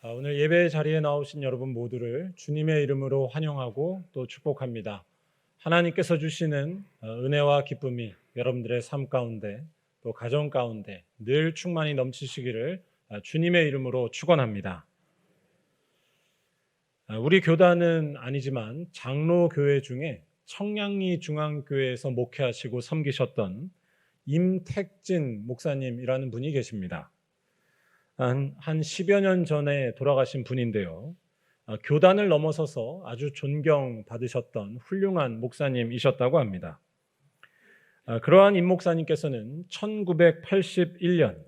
오늘 예배 자리에 나오신 여러분 모두를 주님의 이름으로 환영하고 또 축복합니다. 하나님께서 주시는 은혜와 기쁨이 여러분들의 삶 가운데 또 가정 가운데 늘 충만히 넘치시기를 주님의 이름으로 축원합니다. 우리 교단은 아니지만 장로교회 중에 청량리 중앙교회에서 목회하시고 섬기셨던 임택진 목사님이라는 분이 계십니다. 한 10여 년 전에 돌아가신 분인데요. 교단을 넘어서서 아주 존경받으셨던 훌륭한 목사님이셨다고 합니다. 그러한 임 목사님께서는 1981년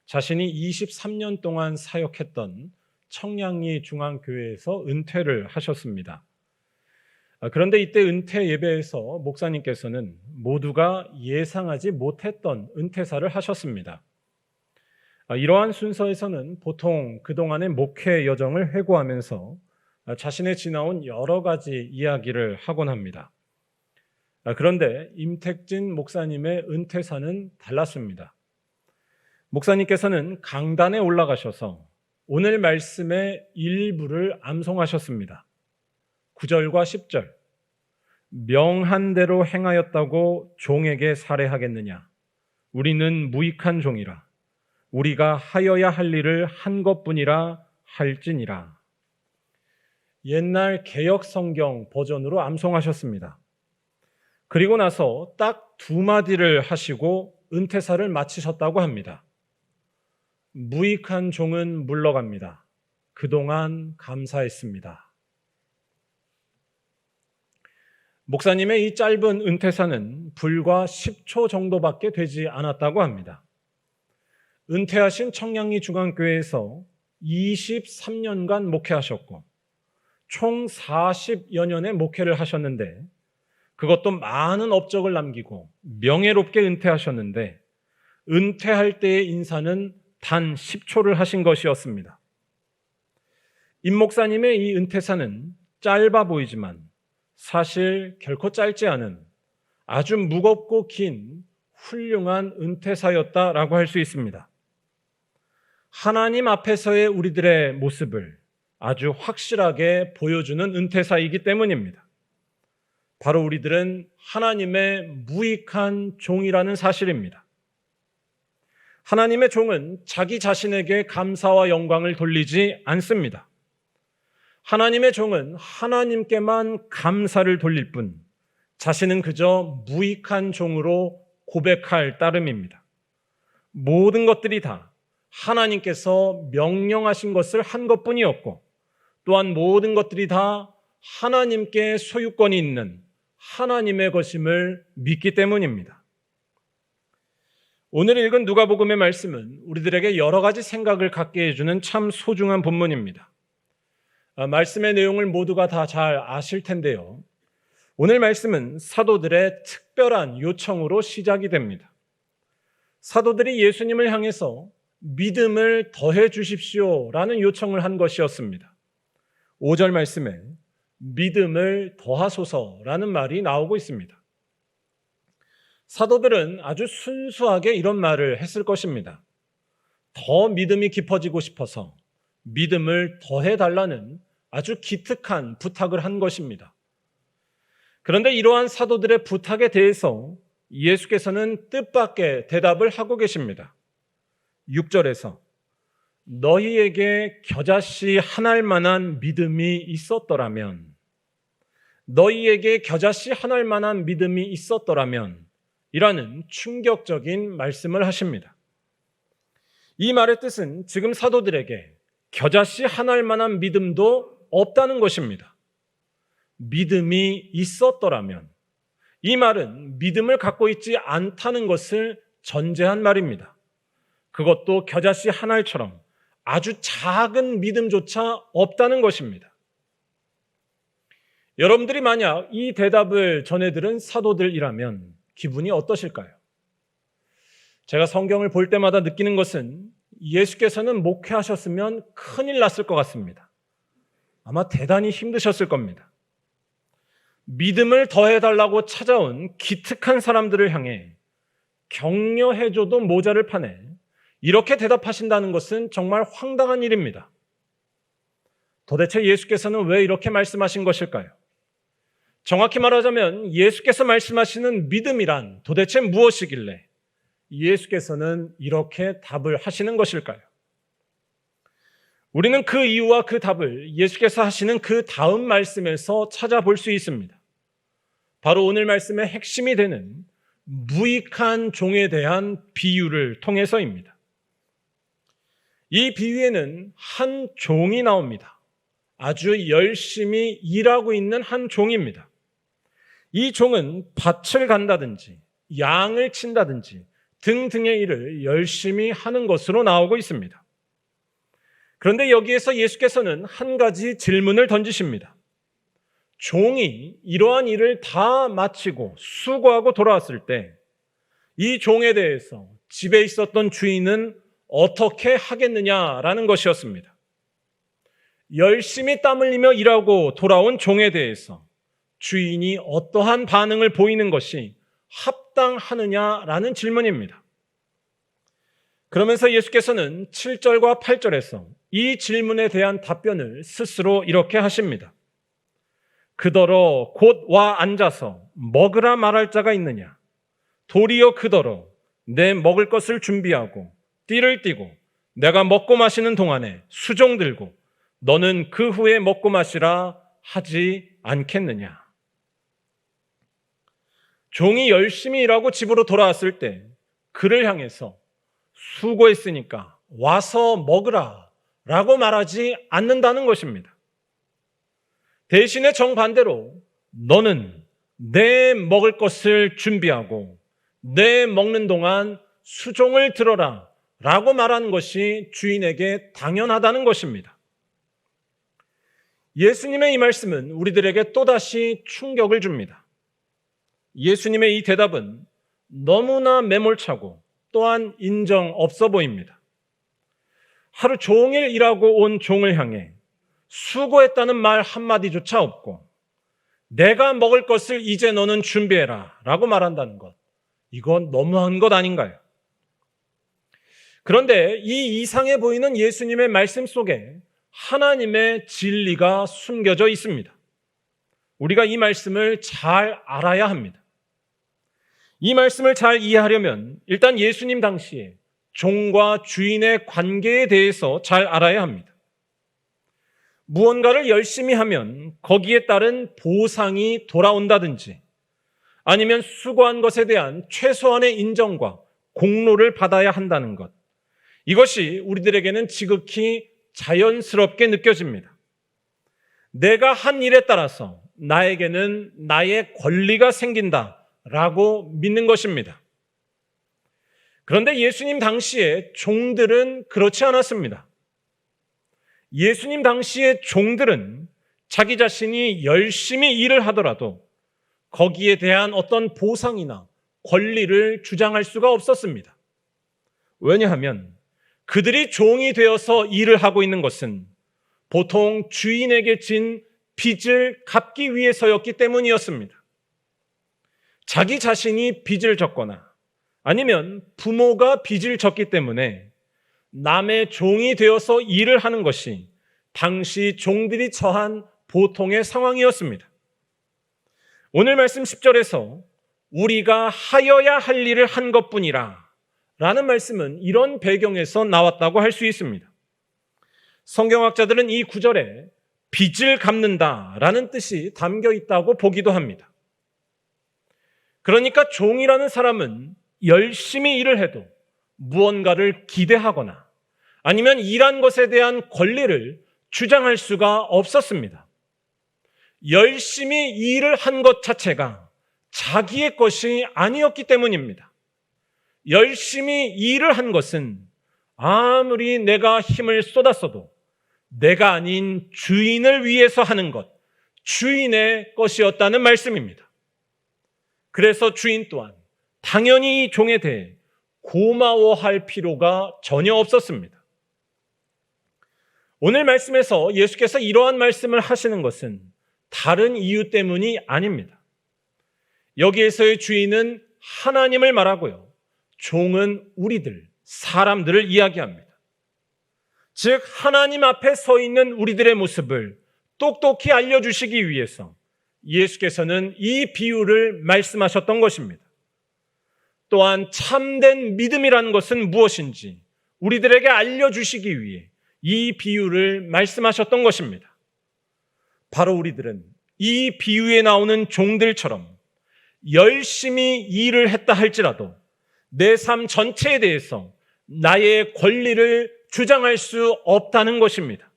자신이 23년 동안 사역했던 청량리 중앙교회에서 은퇴를 하셨습니다. 그런데 이때 은퇴 예배에서 목사님께서는 모두가 예상하지 못했던 은퇴사를 하셨습니다. 이러한 순서에서는 보통 그동안의 목회 여정을 회고하면서 자신의 지나온 여러 가지 이야기를 하곤 합니다. 그런데 임택진 목사님의 은퇴사는 달랐습니다. 목사님께서는 강단에 올라가셔서 오늘 말씀의 일부를 암송하셨습니다. 9절과 10절. 명한 대로 행하였다고 종에게 살해하겠느냐? 우리는 무익한 종이라. 우리가 하여야 할 일을 한 것뿐이라 할지니라. 옛날 개역 성경 버전으로 암송하셨습니다. 그리고 나서 딱 두 마디를 하시고 은퇴사를 마치셨다고 합니다. 무익한 종은 물러갑니다. 그동안 감사했습니다. 목사님의 이 짧은 은퇴사는 불과 10초 정도밖에 되지 않았다고 합니다. 은퇴하신 청량리 중앙교회에서 23년간 목회하셨고 총 40여 년의 목회를 하셨는데 그것도 많은 업적을 남기고 명예롭게 은퇴하셨는데 은퇴할 때의 인사는 단 10초를 하신 것이었습니다. 임 목사님의 이 은퇴사는 짧아 보이지만 사실 결코 짧지 않은 아주 무겁고 긴 훌륭한 은퇴사였다라고 할 수 있습니다. 하나님 앞에서의 우리들의 모습을 아주 확실하게 보여주는 은퇴사이기 때문입니다. 바로 우리들은 하나님의 무익한 종이라는 사실입니다. 하나님의 종은 자기 자신에게 감사와 영광을 돌리지 않습니다. 하나님의 종은 하나님께만 감사를 돌릴 뿐 자신은 그저 무익한 종으로 고백할 따름입니다. 모든 것들이 다 하나님께서 명령하신 것을 한 것뿐이었고 또한 모든 것들이 다 하나님께 소유권이 있는 하나님의 것임을 믿기 때문입니다. 오늘 읽은 누가복음의 말씀은 우리들에게 여러 가지 생각을 갖게 해주는 참 소중한 본문입니다. 말씀의 내용을 모두가 다 잘 아실 텐데요. 오늘 말씀은 사도들의 특별한 요청으로 시작이 됩니다. 사도들이 예수님을 향해서 믿음을 더해 주십시오라는 요청을 한 것이었습니다. 5절 말씀에 믿음을 더하소서라는 말이 나오고 있습니다. 사도들은 아주 순수하게 이런 말을 했을 것입니다. 더 믿음이 깊어지고 싶어서 믿음을 더해달라는 아주 기특한 부탁을 한 것입니다. 그런데 이러한 사도들의 부탁에 대해서 예수께서는 뜻밖의 대답을 하고 계십니다. 6절에서 너희에게 겨자씨 한 알 만한 믿음이 있었더라면 너희에게 겨자씨 한 알 만한 믿음이 있었더라면 이라는 충격적인 말씀을 하십니다. 이 말의 뜻은 지금 사도들에게 겨자씨 한 알 만한 믿음도 없다는 것입니다. 믿음이 있었더라면 이 말은 믿음을 갖고 있지 않다는 것을 전제한 말입니다. 그것도 겨자씨 한 알처럼 아주 작은 믿음조차 없다는 것입니다. 여러분들이 만약 이 대답을 전해들은 사도들이라면 기분이 어떠실까요? 제가 성경을 볼 때마다 느끼는 것은 예수께서는 목회하셨으면 큰일 났을 것 같습니다. 아마 대단히 힘드셨을 겁니다. 믿음을 더해달라고 찾아온 기특한 사람들을 향해 격려해줘도 모자를 파네 이렇게 대답하신다는 것은 정말 황당한 일입니다. 도대체 예수께서는 왜 이렇게 말씀하신 것일까요? 정확히 말하자면 예수께서 말씀하시는 믿음이란 도대체 무엇이길래 예수께서는 이렇게 답을 하시는 것일까요? 우리는 그 이유와 그 답을 예수께서 하시는 그 다음 말씀에서 찾아볼 수 있습니다. 바로 오늘 말씀의 핵심이 되는 무익한 종에 대한 비유를 통해서입니다. 이 비유에는 한 종이 나옵니다. 아주 열심히 일하고 있는 한 종입니다. 이 종은 밭을 간다든지 양을 친다든지 등등의 일을 열심히 하는 것으로 나오고 있습니다. 그런데 여기에서 예수께서는 한 가지 질문을 던지십니다. 종이 이러한 일을 다 마치고 수고하고 돌아왔을 때 이 종에 대해서 집에 있었던 주인은 어떻게 하겠느냐라는 것이었습니다. 열심히 땀 흘리며 일하고 돌아온 종에 대해서 주인이 어떠한 반응을 보이는 것이 합당하느냐라는 질문입니다. 그러면서 예수께서는 7절과 8절에서 이 질문에 대한 답변을 스스로 이렇게 하십니다. 그더러 곧 와 앉아서 먹으라 말할 자가 있느냐? 도리어 그더러 내 먹을 것을 준비하고 띠를 띠고 내가 먹고 마시는 동안에 수종 들고 너는 그 후에 먹고 마시라 하지 않겠느냐? 종이 열심히 일하고 집으로 돌아왔을 때 그를 향해서 수고했으니까 와서 먹으라 라고 말하지 않는다는 것입니다. 대신에 정반대로 너는 내 먹을 것을 준비하고 내 먹는 동안 수종을 들어라 라고 말하는 것이 주인에게 당연하다는 것입니다. 예수님의 이 말씀은 우리들에게 또다시 충격을 줍니다. 예수님의 이 대답은 너무나 매몰차고 또한 인정 없어 보입니다. 하루 종일 일하고 온 종을 향해 수고했다는 말 한마디조차 없고 내가 먹을 것을 이제 너는 준비해라 라고 말한다는 것, 이건 너무한 것 아닌가요? 그런데 이 이상해 보이는 예수님의 말씀 속에 하나님의 진리가 숨겨져 있습니다. 우리가 이 말씀을 잘 알아야 합니다. 이 말씀을 잘 이해하려면 일단 예수님 당시에 종과 주인의 관계에 대해서 잘 알아야 합니다. 무언가를 열심히 하면 거기에 따른 보상이 돌아온다든지 아니면 수고한 것에 대한 최소한의 인정과 공로를 받아야 한다는 것, 이것이 우리들에게는 지극히 자연스럽게 느껴집니다. 내가 한 일에 따라서 나에게는 나의 권리가 생긴다라고 믿는 것입니다. 그런데 예수님 당시에 종들은 그렇지 않았습니다. 예수님 당시의 종들은 자기 자신이 열심히 일을 하더라도 거기에 대한 어떤 보상이나 권리를 주장할 수가 없었습니다. 왜냐하면 그들이 종이 되어서 일을 하고 있는 것은 보통 주인에게 진 빚을 갚기 위해서였기 때문이었습니다. 자기 자신이 빚을 졌거나 아니면 부모가 빚을 졌기 때문에 남의 종이 되어서 일을 하는 것이 당시 종들이 처한 보통의 상황이었습니다. 오늘 말씀 10절에서 우리가 하여야 할 일을 한 것뿐이라 라는 말씀은 이런 배경에서 나왔다고 할 수 있습니다. 성경학자들은 이 구절에 빚을 갚는다라는 뜻이 담겨 있다고 보기도 합니다. 그러니까 종이라는 사람은 열심히 일을 해도 무언가를 기대하거나 아니면 일한 것에 대한 권리를 주장할 수가 없었습니다. 열심히 일을 한 것 자체가 자기의 것이 아니었기 때문입니다. 열심히 일을 한 것은 아무리 내가 힘을 쏟았어도 내가 아닌 주인을 위해서 하는 것, 주인의 것이었다는 말씀입니다. 그래서 주인 또한 당연히 이 종에 대해 고마워할 필요가 전혀 없었습니다. 오늘 말씀에서 예수께서 이러한 말씀을 하시는 것은 다른 이유 때문이 아닙니다. 여기에서의 주인은 하나님을 말하고요, 종은 우리들, 사람들을 이야기합니다. 즉 하나님 앞에 서 있는 우리들의 모습을 똑똑히 알려주시기 위해서 예수께서는 이 비유를 말씀하셨던 것입니다. 또한 참된 믿음이라는 것은 무엇인지 우리들에게 알려주시기 위해 이 비유를 말씀하셨던 것입니다. 바로 우리들은 이 비유에 나오는 종들처럼 열심히 일을 했다 할지라도 내 삶 전체에 대해서 나의 권리를 주장할 수 없다는 것입니다.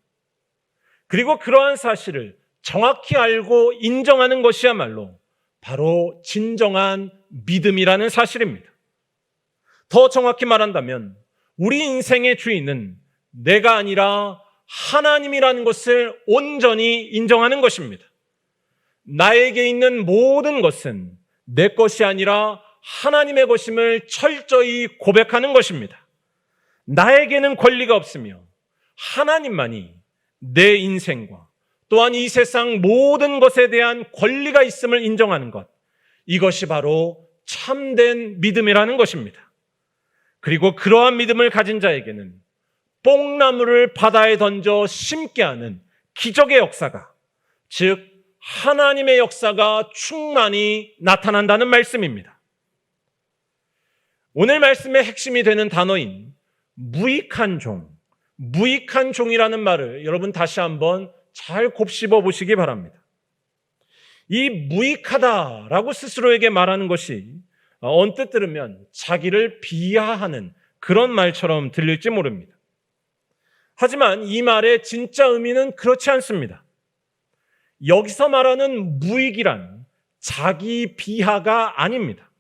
그리고 그러한 사실을 정확히 알고 인정하는 것이야말로 바로 진정한 믿음이라는 사실입니다. 더 정확히 말한다면 우리 인생의 주인은 내가 아니라 하나님이라는 것을 온전히 인정하는 것입니다. 나에게 있는 모든 것은 내 것이 아니라 하나님의 것임을 철저히 고백하는 것입니다. 나에게는 권리가 없으며 하나님만이 내 인생과 또한 이 세상 모든 것에 대한 권리가 있음을 인정하는 것, 이것이 바로 참된 믿음이라는 것입니다. 그리고 그러한 믿음을 가진 자에게는 뽕나무를 바다에 던져 심게 하는 기적의 역사가, 즉 하나님의 역사가 충만히 나타난다는 말씀입니다. 오늘 말씀의 핵심이 되는 단어인 무익한 종, 무익한 종이라는 말을 여러분 다시 한번 잘 곱씹어 보시기 바랍니다. 이 무익하다라고 스스로에게 말하는 것이 언뜻 들으면 자기를 비하하는 그런 말처럼 들릴지 모릅니다. 하지만 이 말의 진짜 의미는 그렇지 않습니다. 여기서 말하는 무익이란 자기 비하가 아닙니다.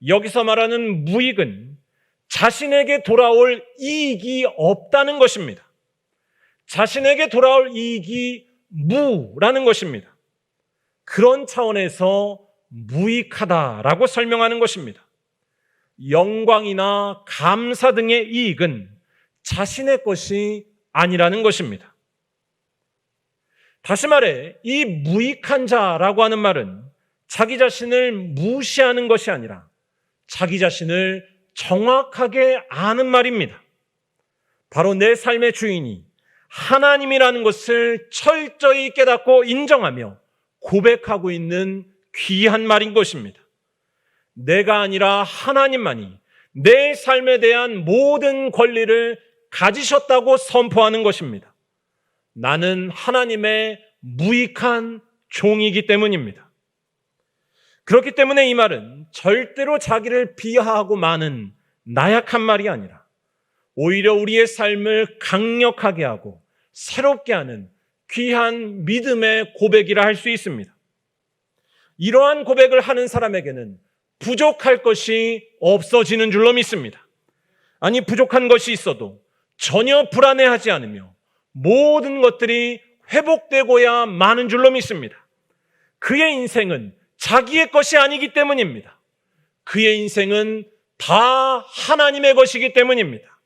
여기서 말하는 무익은 자신에게 돌아올 이익이 없다는 것입니다. 자신에게 돌아올 이익이 무라는 것입니다. 그런 차원에서 무익하다라고 설명하는 것입니다. 영광이나 감사 등의 이익은 자신의 것이 아니라는 것입니다. 다시 말해 이 무익한 자라고 하는 말은 자기 자신을 무시하는 것이 아니라 자기 자신을 정확하게 아는 말입니다. 바로 내 삶의 주인이 하나님이라는 것을 철저히 깨닫고 인정하며 고백하고 있는 귀한 말인 것입니다. 내가 아니라 하나님만이 내 삶에 대한 모든 권리를 가지셨다고 선포하는 것입니다. 나는 하나님의 무익한 종이기 때문입니다. 그렇기 때문에 이 말은 절대로 자기를 비하하고 마는 나약한 말이 아니라 오히려 우리의 삶을 강력하게 하고 새롭게 하는 귀한 믿음의 고백이라 할 수 있습니다. 이러한 고백을 하는 사람에게는 부족할 것이 없어지는 줄로 믿습니다. 아니, 부족한 것이 있어도 전혀 불안해하지 않으며 모든 것들이 회복되고야 마는 줄로 믿습니다. 그의 인생은 자기의 것이 아니기 때문입니다. 그의 인생은 다 하나님의 것이기 때문입니다.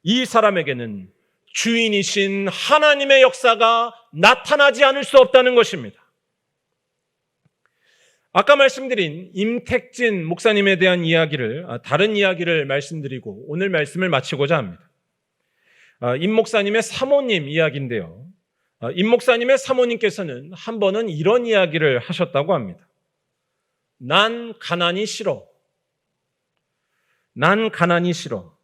이 사람에게는 주인이신 하나님의 역사가 나타나지 않을 수 없다는 것입니다. 아까 말씀드린 임택진 목사님에 대한 다른 이야기를 말씀드리고 오늘 말씀을 마치고자 합니다. 임 목사님의 사모님 이야기인데요. 임 목사님의 사모님께서는 한 번은 이런 이야기를 하셨다고 합니다. 난 가난이 싫어. 난 가난이 싫어.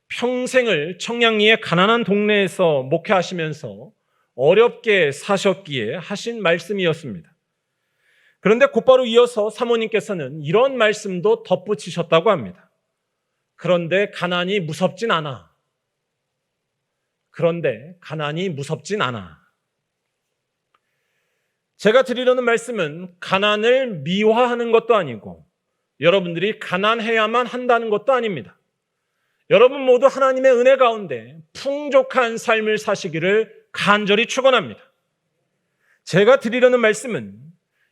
평생을 청량리의 가난한 동네에서 목회하시면서 어렵게 사셨기에 하신 말씀이었습니다. 그런데 곧바로 이어서 사모님께서는 이런 말씀도 덧붙이셨다고 합니다. 그런데 가난이 무섭진 않아. 그런데 가난이 무섭진 않아. 제가 드리려는 말씀은 가난을 미화하는 것도 아니고 여러분들이 가난해야만 한다는 것도 아닙니다. 여러분 모두 하나님의 은혜 가운데 풍족한 삶을 사시기를 간절히 축원합니다. 제가 드리려는 말씀은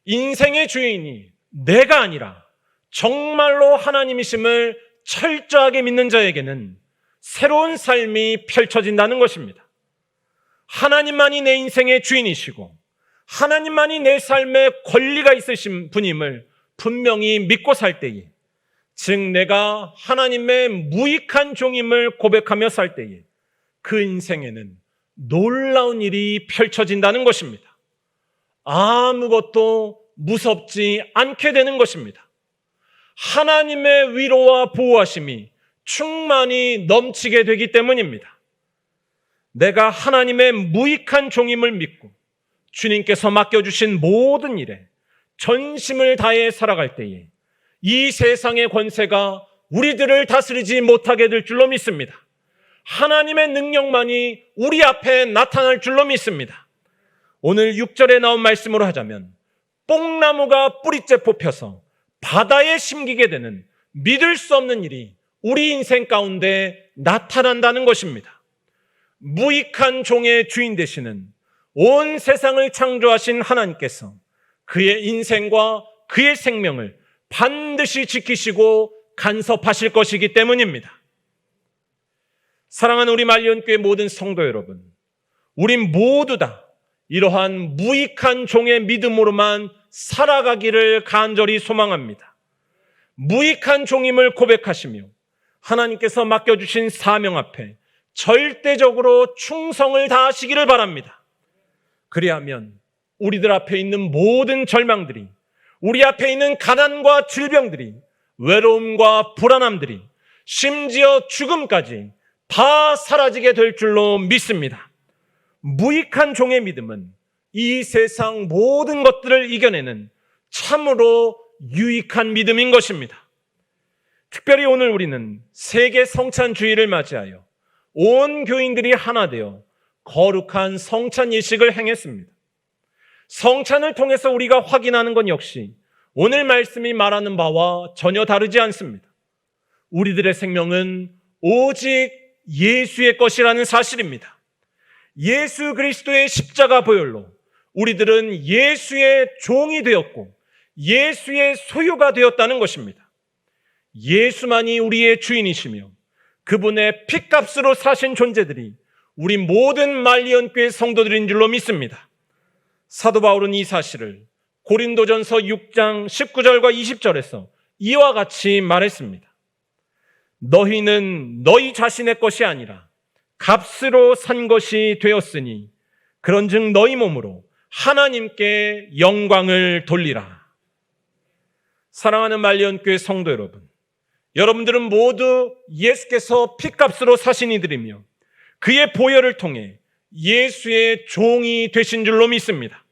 인생의 주인이 내가 아니라 정말로 하나님이심을 철저하게 믿는 자에게는 새로운 삶이 펼쳐진다는 것입니다. 하나님만이 내 인생의 주인이시고 하나님만이 내 삶에 권리가 있으신 분임을 분명히 믿고 살 때에, 즉 내가 하나님의 무익한 종임을 고백하며 살 때에 그 인생에는 놀라운 일이 펼쳐진다는 것입니다. 아무것도 무섭지 않게 되는 것입니다. 하나님의 위로와 보호하심이 충만히 넘치게 되기 때문입니다. 내가 하나님의 무익한 종임을 믿고 주님께서 맡겨주신 모든 일에 전심을 다해 살아갈 때에 이 세상의 권세가 우리들을 다스리지 못하게 될 줄로 믿습니다. 하나님의 능력만이 우리 앞에 나타날 줄로 믿습니다. 오늘 6절에 나온 말씀으로 하자면 뽕나무가 뿌리째 뽑혀서 바다에 심기게 되는 믿을 수 없는 일이 우리 인생 가운데 나타난다는 것입니다. 무익한 종의 주인 되시는 온 세상을 창조하신 하나님께서 그의 인생과 그의 생명을 반드시 지키시고 간섭하실 것이기 때문입니다. 사랑하는 우리 말리언교회 모든 성도 여러분, 우린 모두 다 이러한 무익한 종의 믿음으로만 살아가기를 간절히 소망합니다. 무익한 종임을 고백하시며 하나님께서 맡겨주신 사명 앞에 절대적으로 충성을 다하시기를 바랍니다. 그리하면 우리들 앞에 있는 모든 절망들이, 우리 앞에 있는 가난과 질병들이, 외로움과 불안함들이, 심지어 죽음까지 다 사라지게 될 줄로 믿습니다. 무익한 종의 믿음은 이 세상 모든 것들을 이겨내는 참으로 유익한 믿음인 것입니다. 특별히 오늘 우리는 세계 성찬 주일을 맞이하여 온 교인들이 하나 되어 거룩한 성찬 예식을 행했습니다. 성찬을 통해서 우리가 확인하는 건 역시 오늘 말씀이 말하는 바와 전혀 다르지 않습니다. 우리들의 생명은 오직 예수의 것이라는 사실입니다. 예수 그리스도의 십자가 보혈로 우리들은 예수의 종이 되었고 예수의 소유가 되었다는 것입니다. 예수만이 우리의 주인이시며 그분의 핏값으로 사신 존재들이 우리 모든 말리언교회 성도들인 줄로 믿습니다. 사도 바울은 이 사실을 고린도전서 6장 19절과 20절에서 이와 같이 말했습니다. 너희는 너희 자신의 것이 아니라 값으로 산 것이 되었으니 그런즉 너희 몸으로 하나님께 영광을 돌리라. 사랑하는 말리언교회 성도 여러분, 여러분들은 모두 예수께서 핏값으로 사신 이들이며 그의 보혈을 통해 예수의 종이 되신 줄로 믿습니다.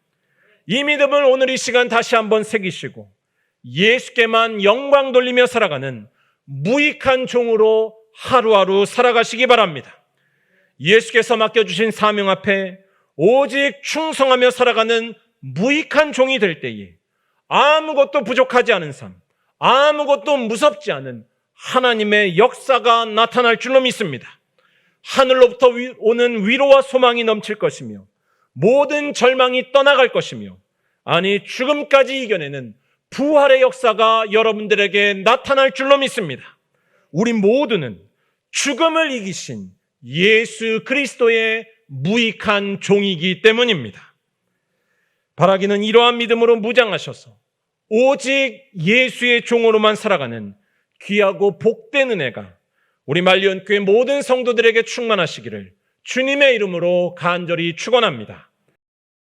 이 믿음을 오늘 이 시간 다시 한번 새기시고 예수께만 영광 돌리며 살아가는 무익한 종으로 하루하루 살아가시기 바랍니다. 예수께서 맡겨주신 사명 앞에 오직 충성하며 살아가는 무익한 종이 될 때에 아무것도 부족하지 않은 삶, 아무것도 무섭지 않은 하나님의 역사가 나타날 줄로 믿습니다. 하늘로부터 오는 위로와 소망이 넘칠 것이며 모든 절망이 떠나갈 것이며 아니 죽음까지 이겨내는 부활의 역사가 여러분들에게 나타날 줄로 믿습니다. 우리 모두는 죽음을 이기신 예수 그리스도의 무익한 종이기 때문입니다. 바라기는 이러한 믿음으로 무장하셔서 오직 예수의 종으로만 살아가는 귀하고 복된 은혜가 우리 말리언교회 모든 성도들에게 충만하시기를 주님의 이름으로 간절히 축원합니다.